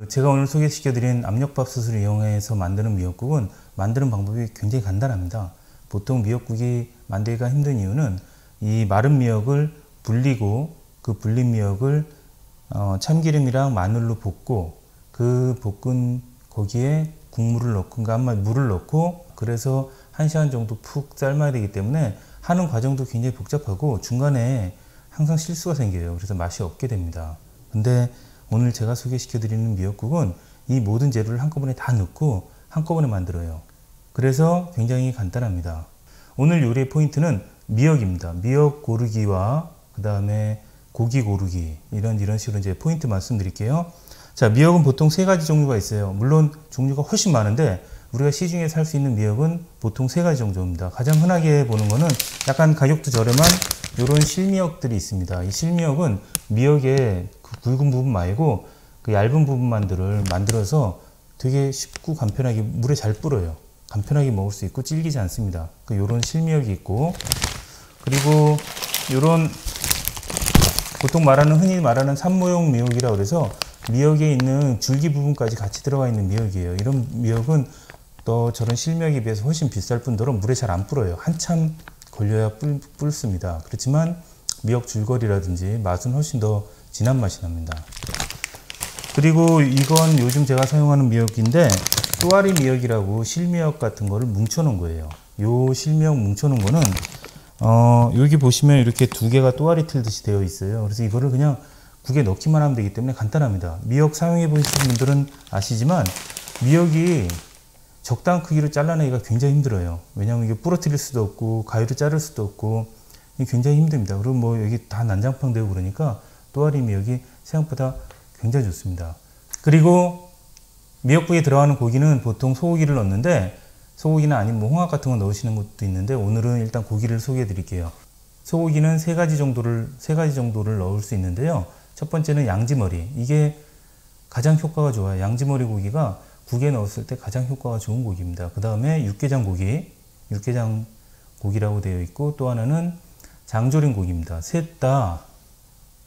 제가 오늘 소개시켜드린 압력밥솥을 이용해서 만드는 미역국은 만드는 방법이 굉장히 간단합니다. 보통 미역국이 만들기가 힘든 이유는 이 마른 미역을 불리고 그 불린 미역을 참기름이랑 마늘로 볶고 그 볶은 거기에 국물을 넣고 물을 넣고 그래서 1시간 정도 푹 삶아야 되기 때문에 하는 과정도 굉장히 복잡하고 중간에 항상 실수가 생겨요. 그래서 맛이 없게 됩니다. 근데 오늘 제가 소개시켜 드리는 미역국은 이 모든 재료를 한꺼번에 다 넣고 한꺼번에 만들어요. 그래서 굉장히 간단합니다. 오늘 요리의 포인트는 미역입니다. 미역 고르기와 그 다음에 고기 고르기 이런 식으로 이제 포인트 말씀드릴게요. 자, 미역은 보통 3가지 종류가 있어요. 물론 종류가 훨씬 많은데 우리가 시중에 살 수 있는 미역은 보통 3가지 정도입니다. 가장 흔하게 보는 거는 약간 가격도 저렴한 이런 실미역들이 있습니다. 이 실미역은 미역의 그 굵은 부분 말고 그 얇은 부분만들을 만들어서 되게 쉽고 간편하게 물에 잘 불어요. 간편하게 먹을 수 있고 질기지 않습니다. 요런 실미역이 있고, 그리고 요런 보통 흔히 말하는 산모용 미역이라고 그래서 미역에 있는 줄기 부분까지 같이 들어가 있는 미역이에요. 이런 미역은 또 저런 실미역에 비해서 훨씬 비쌀 뿐더러 물에 잘 안 불어요. 한참 걸려야 불습니다. 그렇지만 미역 줄거리라든지 맛은 훨씬 더 진한 맛이 납니다. 그리고 이건 요즘 제가 사용하는 미역인데 또아리 미역이라고 실미역 같은 거를 뭉쳐 놓은 거예요. 요 실미역 뭉쳐 놓은 거는 여기 보시면 이렇게 2개가 또아리 틀듯이 되어 있어요. 그래서 이거를 그냥 국에 넣기만 하면 되기 때문에 간단합니다. 미역 사용해 보신 분들은 아시지만 미역이 적당한 크기로 잘라내기가 굉장히 힘들어요. 왜냐하면 이게 부러뜨릴 수도 없고 가위로 자를 수도 없고 굉장히 힘듭니다. 그리고 뭐 여기 다 난장판 되고 그러니까 또아리 미역이 생각보다 굉장히 좋습니다. 그리고 미역국에 들어가는 고기는 보통 소고기를 넣는데 소고기는 아니면 뭐 홍합 같은 거 넣으시는 것도 있는데 오늘은 일단 고기를 소개해 드릴게요. 소고기는 3가지 정도를 넣을 수 있는데요. 첫 번째는 양지머리. 이게 가장 효과가 좋아요. 양지머리 고기가 국에 넣었을 때 가장 효과가 좋은 고기입니다. 그 다음에 육개장 고기라고 되어 있고 또 하나는 장조림 고기입니다. 셋 다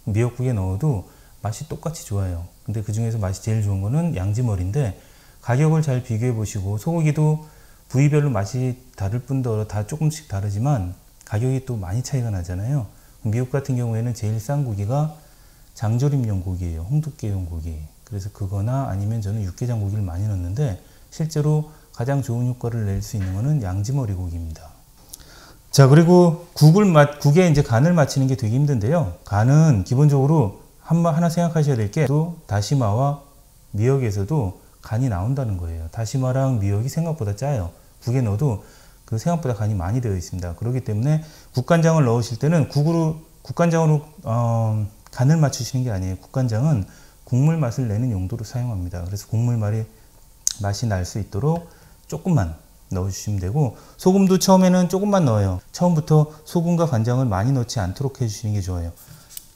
미역국에 넣어도 맛이 똑같이 좋아요. 근데 그 중에서 맛이 제일 좋은 거는 양지머리인데 가격을 잘 비교해 보시고 소고기도 부위별로 맛이 다를 뿐더러 다 조금씩 다르지만 가격이 또 많이 차이가 나잖아요. 미역 같은 경우에는 제일 싼 고기가 장조림용 고기예요. 홍두깨용 고기. 그래서 그거나 아니면 저는 육개장 고기를 많이 넣는데 실제로 가장 좋은 효과를 낼 수 있는 거는 양지머리 고기입니다. 자, 그리고 국에 이제 간을 맞추는 게 되게 힘든데요. 간은 기본적으로 하나 생각하셔야 될 게 또 다시마와 미역에서도 간이 나온다는 거예요. 다시마랑 미역이 생각보다 짜요. 국에 넣어도 그 생각보다 간이 많이 되어 있습니다. 그렇기 때문에 국간장을 넣으실 때는 국간장으로 간을 맞추시는 게 아니에요. 국간장은 국물 맛을 내는 용도로 사용합니다. 그래서 국물 맛이 날 수 있도록 조금만 넣어주시면 되고 소금도 처음에는 조금만 넣어요. 처음부터 소금과 간장을 많이 넣지 않도록 해주시는 게 좋아요.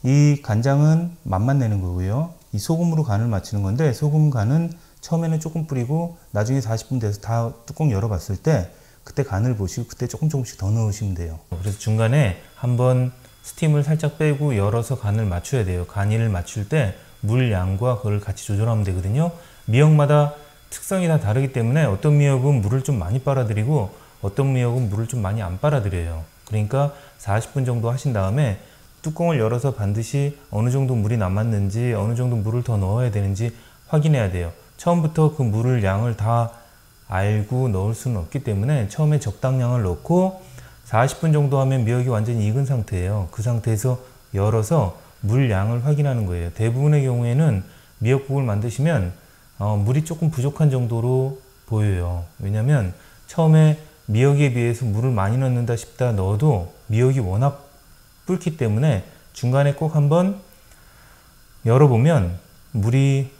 이 간장은 맛만 내는 거고요. 이 소금으로 간을 맞추는 건데 소금 간은 처음에는 조금 뿌리고 나중에 40분 돼서 다 뚜껑 열어봤을 때 그때 간을 보시고 그때 조금씩 더 넣으시면 돼요. 그래서 중간에 한번 스팀을 살짝 빼고 열어서 간을 맞춰야 돼요. 간을 맞출 때 물 양과 그걸 같이 조절하면 되거든요. 미역마다 특성이 다 다르기 때문에 어떤 미역은 물을 좀 많이 빨아들이고 어떤 미역은 물을 좀 많이 안 빨아들여요. 그러니까 40분 정도 하신 다음에 뚜껑을 열어서 반드시 어느 정도 물이 남았는지 어느 정도 물을 더 넣어야 되는지 확인해야 돼요. 처음부터 그 물을 양을 다 알고 넣을 수는 없기 때문에 처음에 적당량을 넣고 40분 정도 하면 미역이 완전히 익은 상태예요. 그 상태에서 열어서 물 양을 확인하는 거예요. 대부분의 경우에는 미역국을 만드시면 물이 조금 부족한 정도로 보여요. 왜냐면 처음에 미역에 비해서 물을 많이 넣는다 싶다 넣어도 미역이 워낙 불기 때문에 중간에 꼭 한번 열어보면 물이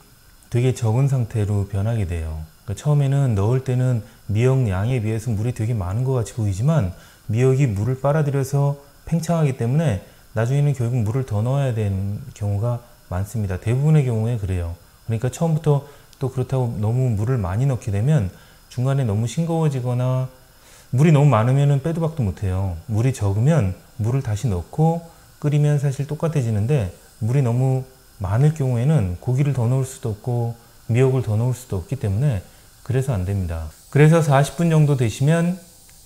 되게 적은 상태로 변하게 돼요. 그러니까 처음에는 넣을 때는 미역 양에 비해서 물이 되게 많은 것 같이 보이지만 미역이 물을 빨아들여서 팽창하기 때문에 나중에는 결국 물을 더 넣어야 되는 경우가 많습니다. 대부분의 경우에 그래요. 그러니까 처음부터 또 그렇다고 너무 물을 많이 넣게 되면 중간에 너무 싱거워지거나 물이 너무 많으면 빼도 박도 못해요. 물이 적으면 물을 다시 넣고 끓이면 사실 똑같아지는데 물이 너무 많을 경우에는 고기를 더 넣을 수도 없고 미역을 더 넣을 수도 없기 때문에 그래서 안 됩니다. 그래서 40분 정도 되시면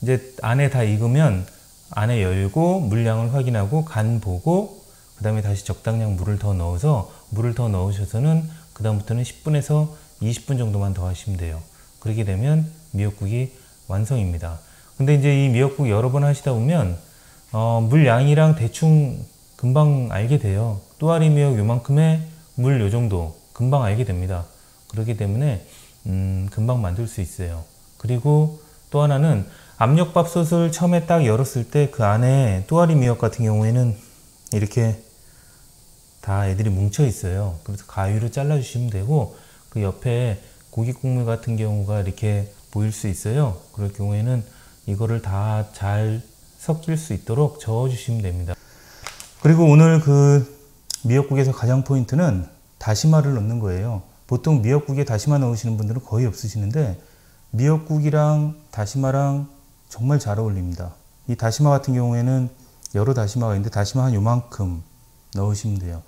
이제 안에 다 익으면 안에 열고 물량을 확인하고 간 보고 그 다음에 다시 적당량 물을 더 넣어서 물을 더 넣으셔서는 그 다음부터는 10분에서 20분 정도만 더 하시면 돼요. 그렇게 되면 미역국이 완성입니다. 근데 이제 이 미역국 여러 번 하시다 보면 물량이랑 대충 금방 알게 돼요. 또아리 미역 요만큼의 물 요정도 금방 알게 됩니다. 그렇기 때문에 금방 만들 수 있어요. 그리고 또 하나는 압력밥솥을 처음에 딱 열었을 때 그 안에 또아리 미역 같은 경우에는 이렇게 다 애들이 뭉쳐 있어요. 그래서 가위로 잘라 주시면 되고 그 옆에 고기 국물 같은 경우가 이렇게 보일 수 있어요. 그럴 경우에는 이거를 다 잘 섞일 수 있도록 저어 주시면 됩니다. 그리고 오늘 그 미역국에서 가장 포인트는 다시마를 넣는 거예요. 보통 미역국에 다시마 넣으시는 분들은 거의 없으시는데 미역국이랑 다시마랑 정말 잘 어울립니다. 이 다시마 같은 경우에는 여러 다시마가 있는데 다시마 한 요만큼 넣으시면 돼요.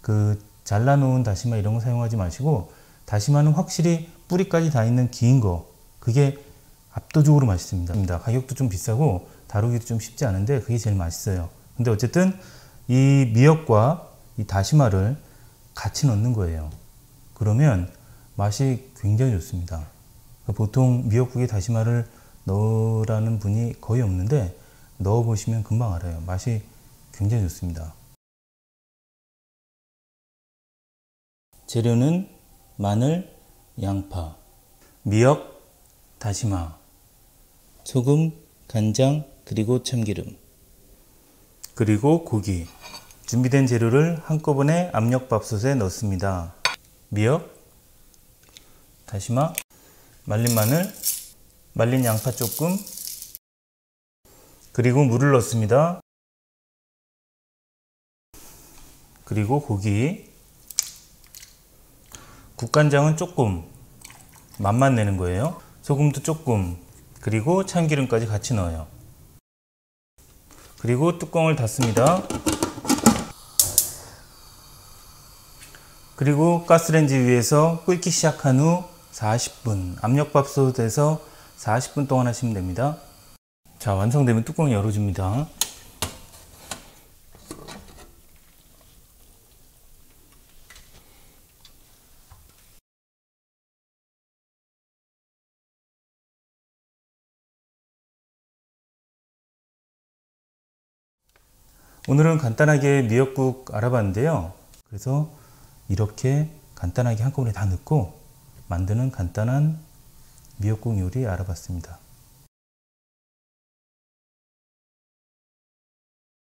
그 잘라 놓은 다시마 이런 거 사용하지 마시고 다시마는 확실히 뿌리까지 다 있는 긴 거, 그게 압도적으로 맛있습니다. 가격도 좀 비싸고 다루기도 좀 쉽지 않은데 그게 제일 맛있어요. 근데 어쨌든 이 미역과 이 다시마를 같이 넣는 거예요. 그러면 맛이 굉장히 좋습니다. 보통 미역국에 다시마를 넣으라는 분이 거의 없는데 넣어보시면 금방 알아요. 맛이 굉장히 좋습니다. 재료는 마늘, 양파, 미역, 다시마, 소금, 간장, 그리고 참기름, 그리고 고기. 준비된 재료를 한꺼번에 압력밥솥에 넣습니다. 미역, 다시마, 말린 마늘, 말린 양파 조금, 그리고 물을 넣습니다. 그리고 고기, 국간장은 조금, 맛만 내는 거예요. 소금도 조금, 그리고 참기름까지 같이 넣어요. 그리고 뚜껑을 닫습니다. 그리고 가스레인지 위에서 끓기 시작한 후 40분, 압력밥솥에서 40분 동안 하시면 됩니다. 자, 완성되면 뚜껑 열어줍니다. 오늘은 간단하게 미역국 알아봤는데요. 그래서 이렇게 간단하게 한꺼번에 다 넣고 만드는 간단한 미역국 요리 알아봤습니다.